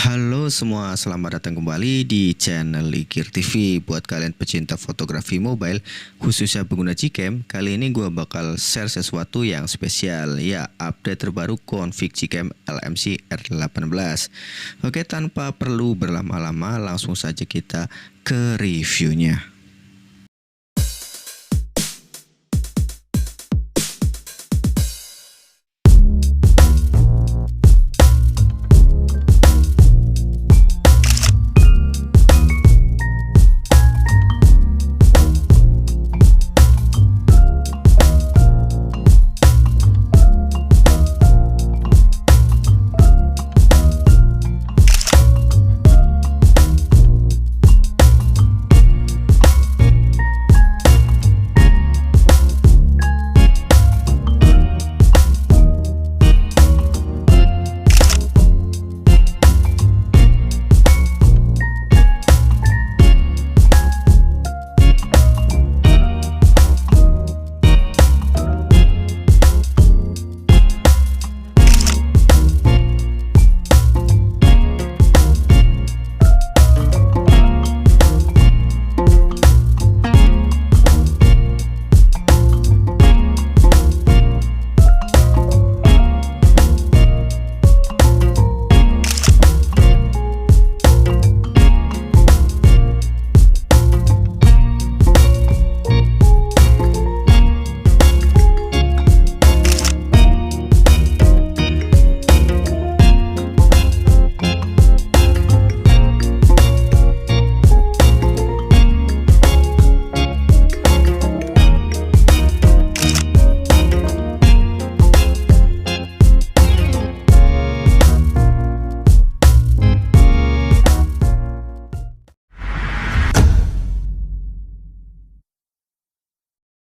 Halo semua, selamat datang kembali di channel Ligir TV. Buat kalian pecinta fotografi mobile, khususnya pengguna GCam, kali ini gue bakal share sesuatu yang spesial, ya update terbaru config GCam LMC R18. Oke, tanpa perlu berlama-lama, langsung saja kita ke reviewnya.